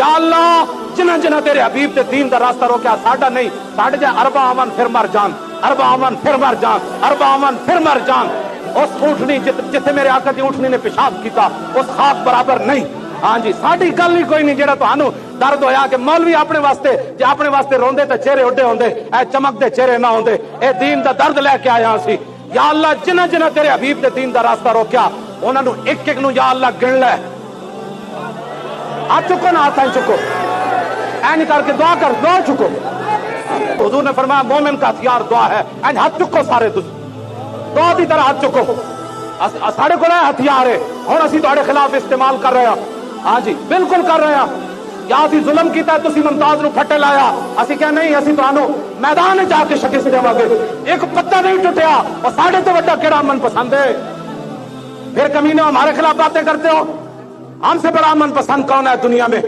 या अल्लाह जिन्ना जिन्ना तेरे हबीब ते दीन दा रास्ता रोकया साडा नहीं, साडे जा अरबा अमन फिर मर जान, अरबा अमन फिर मर जान, अरबा अमन फिर मर जान। उस ऊँटनी जिथे मेरे आका दी ऊँटनी ने पेशाब किया उस खाक बराबर नहीं। हाँ जी, साडी गल ही कोई नहीं जेड़ा तुहानू दर्द होया कि मौलवी अपने वास्ते जे अपने वास्ते रोंदे तो चेहरे उड्डे होंदे, ए चमकदे चेहरे ना होंदे। ए दीन दा दर्द लैके आया सी। या अल्लाह जिन्ना जिन्ना तेरे हबीब दे दीन दा रास्ता रोकया उन्होंने एक एक नू या अल्लाह गिन लै। हाथ चुको ना, हाथ चुको, ऐ नहीं करके दुआ कर, दुआ चुको। हुजूर ने फरमाया मोमिन का हथियार दुआ है। ऐ हाथ चुको सारे, दुआ की तरह हाथ चुको। साढ़े को हथियार है, हुण असीं तुहाडे खिलाफ इस्तेमाल कर रहे हैं। हाँ जी बिल्कुल कर रहे हैं। या असीं जुल्म कीता तुसीं मुमताज नूं फट्टे लाया, असीं क्या नहीं, असीं तुहानू मैदान च आके शिकस्त देवांगे। एक पत्ता नहीं टुटिया और साढ़े तो बड़ा केड़ा मन पसंद है। फिर कमीने हमारे खिलाफ बातें करते हो। हमसे बड़ा मन पसंद कौन है दुनिया में?